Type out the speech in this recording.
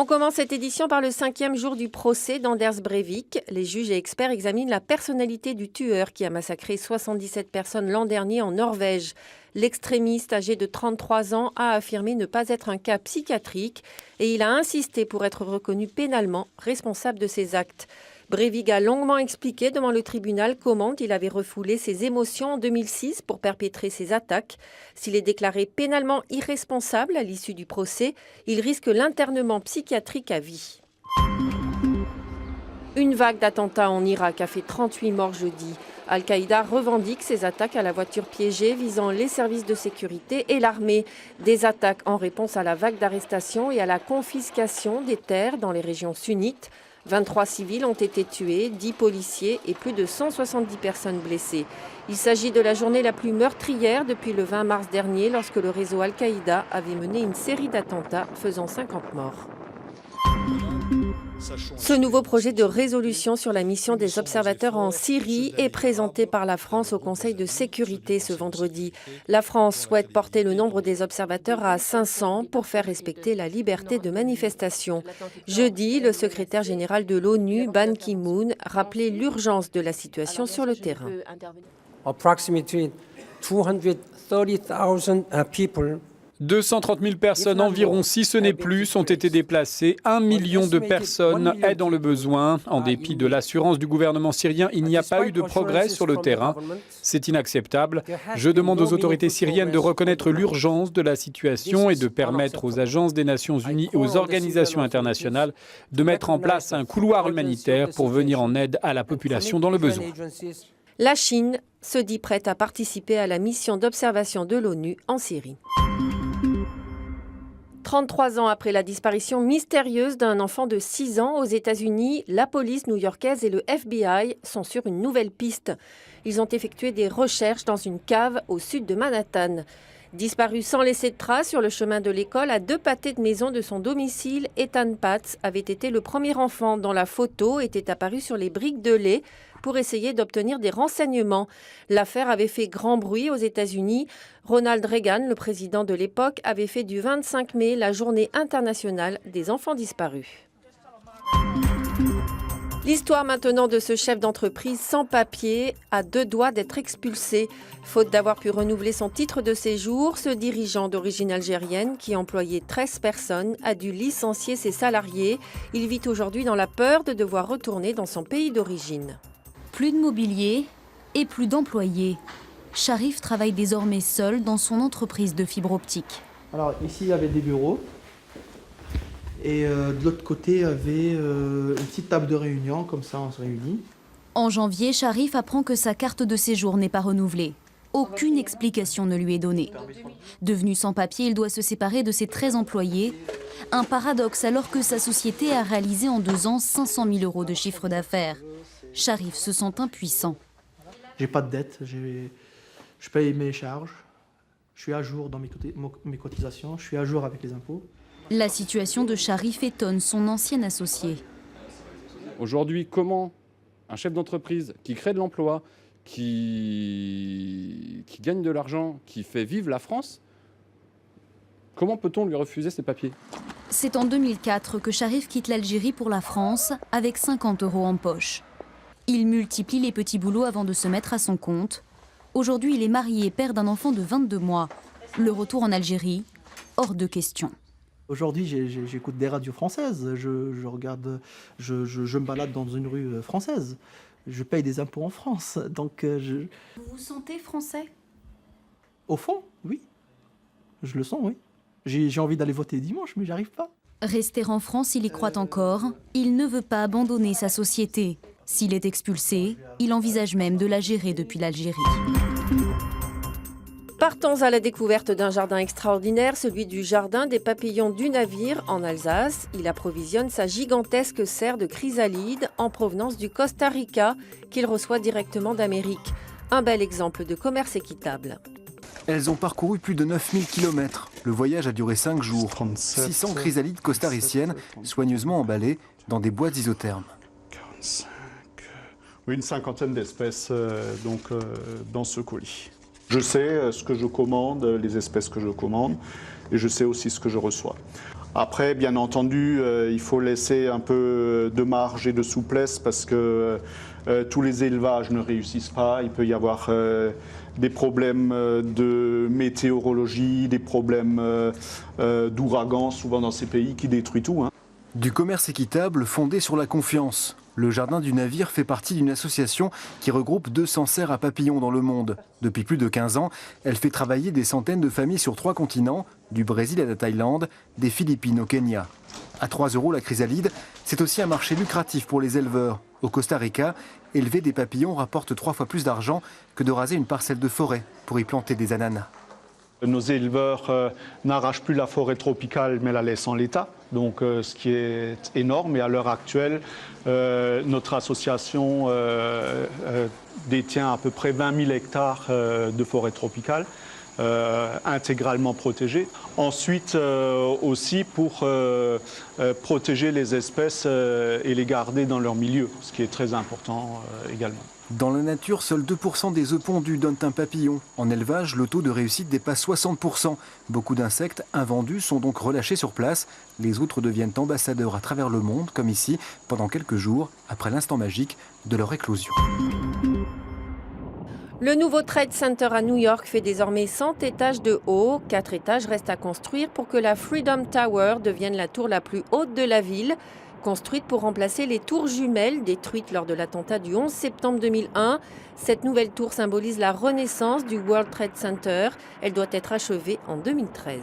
On commence cette édition par le 5e jour du procès d'Anders Breivik. Les juges et experts examinent la personnalité du tueur qui a massacré 77 personnes l'an dernier en Norvège. L'extrémiste âgé de 33 ans a affirmé ne pas être un cas psychiatrique et il a insisté pour être reconnu pénalement responsable de ses actes. Breivik a longuement expliqué devant le tribunal comment il avait refoulé ses émotions en 2006 pour perpétrer ses attaques. S'il est déclaré pénalement irresponsable à l'issue du procès, il risque l'internement psychiatrique à vie. Une vague d'attentats en Irak a fait 38 morts jeudi. Al-Qaïda revendique ses attaques à la voiture piégée visant les services de sécurité et l'armée. Des attaques en réponse à la vague d'arrestations et à la confiscation des terres dans les régions sunnites. 23 civils ont été tués, 10 policiers et plus de 170 personnes blessées. Il s'agit de la journée la plus meurtrière depuis le 20 mars dernier lorsque le réseau Al-Qaïda avait mené une série d'attentats faisant 50 morts. Ce nouveau projet de résolution sur la mission des observateurs en Syrie est présenté par la France au Conseil de sécurité ce vendredi. La France souhaite porter le nombre des observateurs à 500 pour faire respecter la liberté de manifestation. Jeudi, le secrétaire général de l'ONU, Ban Ki-moon, rappelait l'urgence de la situation sur le terrain. Approximately 230,000 people 230 000 personnes environ, si ce n'est plus, ont été déplacées. 1 million de personnes est dans le besoin. En dépit de l'assurance du gouvernement syrien, il n'y a pas eu de progrès sur le terrain. C'est inacceptable. Je demande aux autorités syriennes de reconnaître l'urgence de la situation et de permettre aux agences des Nations Unies et aux organisations internationales de mettre en place un couloir humanitaire pour venir en aide à la population dans le besoin. La Chine se dit prête à participer à la mission d'observation de l'ONU en Syrie. 33 ans après la disparition mystérieuse d'un enfant de 6 ans aux États-Unis, la police new-yorkaise et le FBI sont sur une nouvelle piste. Ils ont effectué des recherches dans une cave au sud de Manhattan. Disparu sans laisser de traces sur le chemin de l'école, à 2 pâtés de maison de son domicile, Ethan Patz avait été le premier enfant dont la photo était apparue sur les briques de lait pour essayer d'obtenir des renseignements. L'affaire avait fait grand bruit aux États-Unis. Ronald Reagan, le président de l'époque, avait fait du 25 mai la journée internationale des enfants disparus. L'histoire maintenant de ce chef d'entreprise sans papier, à 2 doigts d'être expulsé. Faute d'avoir pu renouveler son titre de séjour, ce dirigeant d'origine algérienne, qui employait 13 personnes, a dû licencier ses salariés. Il vit aujourd'hui dans la peur de devoir retourner dans son pays d'origine. Plus de mobilier et plus d'employés. Sharif travaille désormais seul dans son entreprise de fibre optique. Alors ici il y avait des bureaux et de l'autre côté il y avait une petite table de réunion, comme ça on se réunit. En janvier, Sharif apprend que sa carte de séjour n'est pas renouvelée. Aucune explication ne lui est donnée. Devenu sans papier, il doit se séparer de ses 13 employés. Un paradoxe alors que sa société a réalisé en 2 ans 500 000 € de chiffre d'affaires. Sharif se sent impuissant. J'ai pas de dette, je paye mes charges, je suis à jour dans mes cotisations, je suis à jour avec les impôts. La situation de Sharif étonne son ancien associé. Aujourd'hui, comment un chef d'entreprise qui crée de l'emploi, qui gagne de l'argent, qui fait vivre la France, comment peut-on lui refuser ses papiers ? C'est en 2004 que Sharif quitte l'Algérie pour la France avec 50 € en poche. Il multiplie les petits boulots avant de se mettre à son compte. Aujourd'hui, il est marié et père d'un enfant de 22 mois. Le retour en Algérie, hors de question. Aujourd'hui, j'écoute des radios françaises, je me balade dans une rue française. Je paye des impôts en France, donc Vous vous sentez français ? Au fond, oui. Je le sens, oui. J'ai envie d'aller voter dimanche, mais j'arrive pas. Rester en France, il y croit encore. Il ne veut pas abandonner sa société. S'il est expulsé, il envisage même de la gérer depuis l'Algérie. Partons à la découverte d'un jardin extraordinaire, celui du jardin des papillons du navire en Alsace. Il approvisionne sa gigantesque serre de chrysalides en provenance du Costa Rica qu'il reçoit directement d'Amérique. Un bel exemple de commerce équitable. Elles ont parcouru plus de 9000 km. Le voyage a duré 5 jours. 600 chrysalides costariciennes, soigneusement emballées dans des boîtes isothermes. 45, oui, une cinquantaine d'espèces dans ce colis. Je sais ce que je commande, les espèces que je commande, et je sais aussi ce que je reçois. Après, bien entendu, il faut laisser un peu de marge et de souplesse parce que tous les élevages ne réussissent pas. Il peut y avoir des problèmes de météorologie, des problèmes d'ouragans, souvent dans ces pays, qui détruisent tout. Du commerce équitable fondé sur la confiance. Le Jardin du Navire fait partie d'une association qui regroupe 200 serres à papillons dans le monde. Depuis plus de 15 ans, elle fait travailler des centaines de familles sur 3 continents, du Brésil à la Thaïlande, des Philippines au Kenya. À 3 € la chrysalide, c'est aussi un marché lucratif pour les éleveurs. Au Costa Rica, élever des papillons rapporte 3 fois plus d'argent que de raser une parcelle de forêt pour y planter des ananas. Nos éleveurs n'arrachent plus la forêt tropicale mais la laissent en l'état, donc ce qui est énorme. Et à l'heure actuelle, notre association détient à peu près 20 000 hectares de forêt tropicale, intégralement protégée. Ensuite aussi pour protéger les espèces et les garder dans leur milieu, ce qui est très important également. Dans la nature, seuls 2% des œufs pondus donnent un papillon. En élevage, le taux de réussite dépasse 60%. Beaucoup d'insectes invendus sont donc relâchés sur place. Les autres deviennent ambassadeurs à travers le monde, comme ici, pendant quelques jours, après l'instant magique de leur éclosion. Le nouveau Trade Center à New York fait désormais 100 étages de haut. 4 étages restent à construire pour que la Freedom Tower devienne la tour la plus haute de la ville. Construite pour remplacer les tours jumelles détruites lors de l'attentat du 11 septembre 2001. Cette nouvelle tour symbolise la renaissance du World Trade Center. Elle doit être achevée en 2013.